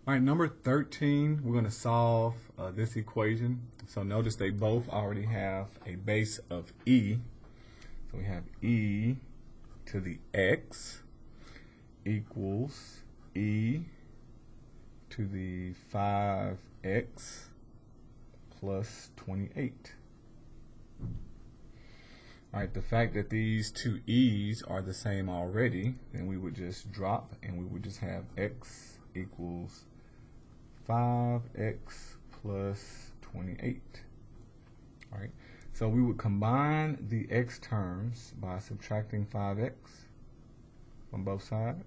All right, number 13, we're going to solve this equation. So notice they both already have a base of e. So we have e to the x equals e to the 5x plus 28. All right, the fact that these two e's are the same already, then we would just drop and we would just have x equals 5x plus 28. All right, so we would combine the x terms by subtracting 5x from both sides.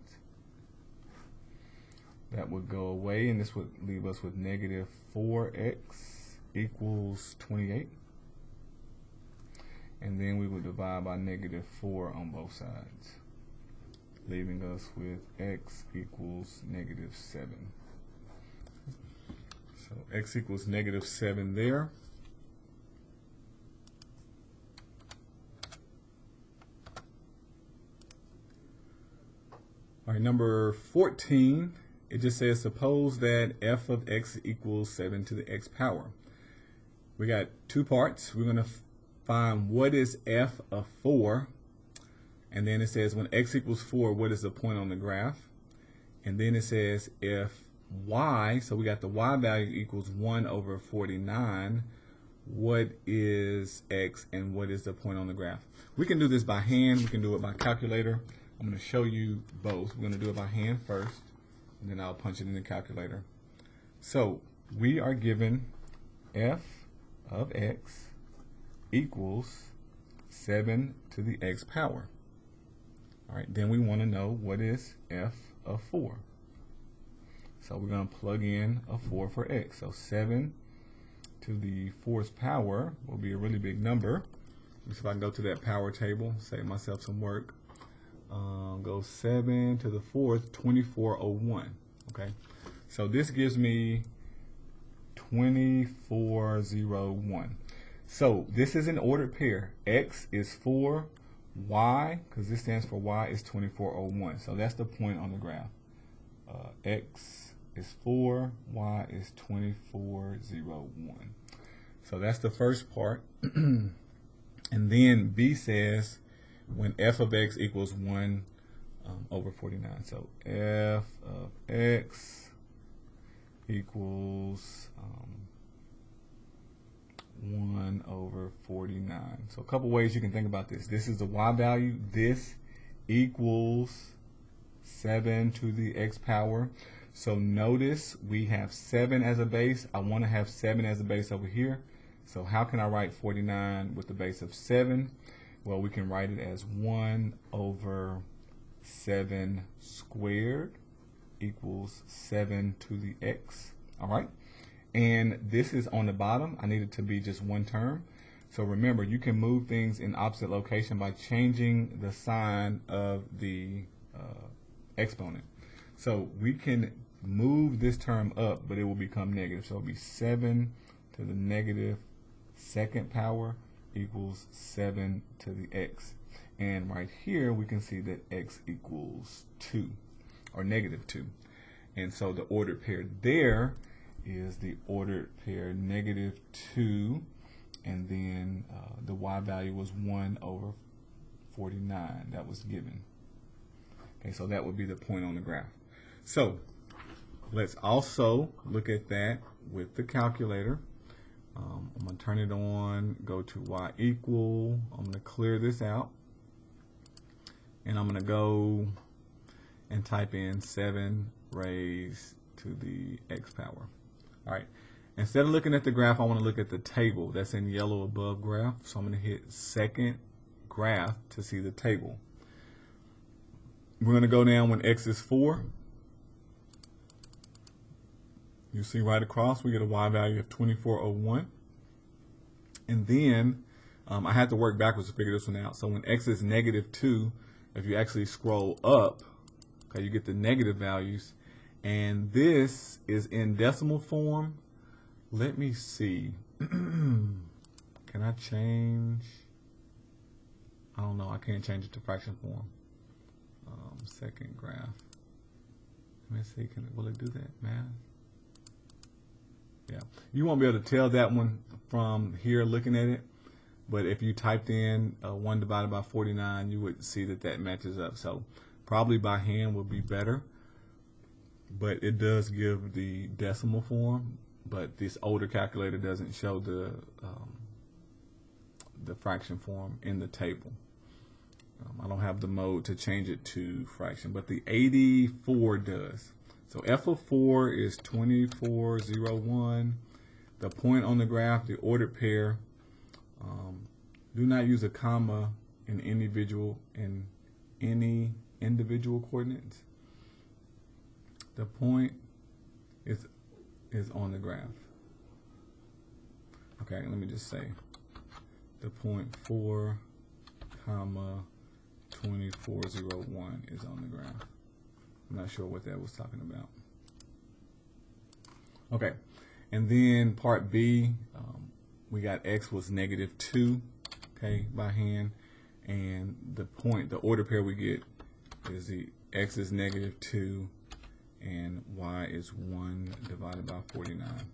That would go away, and this would leave us with negative 4x equals 28. And then we would divide by negative 4 on both sides, leaving us with x equals negative 7. So x equals negative 7 there. All right, number 14, it just says suppose that f of x equals 7 to the x power. We got two parts. We're going to find what is f of 4, and then it says when x equals 4, what is the point on the graph? And then it says if y, so we got the y value equals 1 over 49, what is x and what is the point on the graph? We can do this by hand, we can do it by calculator. I'm going to show you both. We're going to do it by hand first, and then I'll punch it in the calculator. So we are given f of x equals 7 to the x power. All right, then we want to know what is f of 4. So we're going to plug in a 4 for x. So 7 to the 4th power will be a really big number. Let me see if I can go to that power table, save myself some work. Go 7 to the 4th, 2401. Okay, so this gives me 2401. So this is an ordered pair. X is 4, y, because this stands for y, is 2401. So that's the point on the graph. X is 4, y is 2401. So that's the first part. And then B says when f of x equals 1 over 49. So f of x equals 1 over 49. So a couple ways you can think about this. This is the y value. This equals 7 to the x power. So notice we have 7 as a base. I want to have 7 as a base over here. So how can I write 49 with the base of 7? Well, we can write it as 1 over 7 squared equals 7 to the x. All right. And this is on the bottom. I need it to be just one term. So remember, you can move things in opposite location by changing the sign of the exponent. So we can move this term up, but it will become negative. So it'll be 7 to the negative 2nd power equals 7 to the x. And right here we can see that x equals 2 or negative 2. And so the ordered pair there is the ordered pair negative 2, and then the y value was 1 over 49 that was given. Okay, so that would be the point on the graph. So let's also look at that with the calculator. I'm going to turn it on, go to y equal. I'm going to clear this out, and I'm going to go and type in 7 raised to the x power. All right, instead of looking at the graph, I want to look at the table that's in yellow above graph. So I'm going to hit second graph to see the table. We're going to go down when x is 4. You see right across, we get a y value of 2401. And then I had to work backwards to figure this one out. So when x is negative 2, if you actually scroll up, okay, you get the negative values. And this is in decimal form. Let me see. Can I change? I don't know. I can't change it to fraction form. Second graph. Let me see. Will it do that? Math? Yeah, you won't be able to tell that one from here looking at it, but if you typed in 1 divided by 49, you would see that that matches up. So probably by hand would be better, but it does give the decimal form, but this older calculator doesn't show the fraction form in the table. I don't have the mode to change it to fraction, but the 84 does. So f of 4 is 2401. The point on the graph, the ordered pair, do not use a comma in any individual coordinates. The point is on the graph. Okay, let me just say the point 4, comma 2401 is on the graph. I'm not sure what that was talking about. Okay, and then part B, we got x was -2, okay, by hand, and the point, the order pair we get is the x is -2 and y is 1 divided by 49.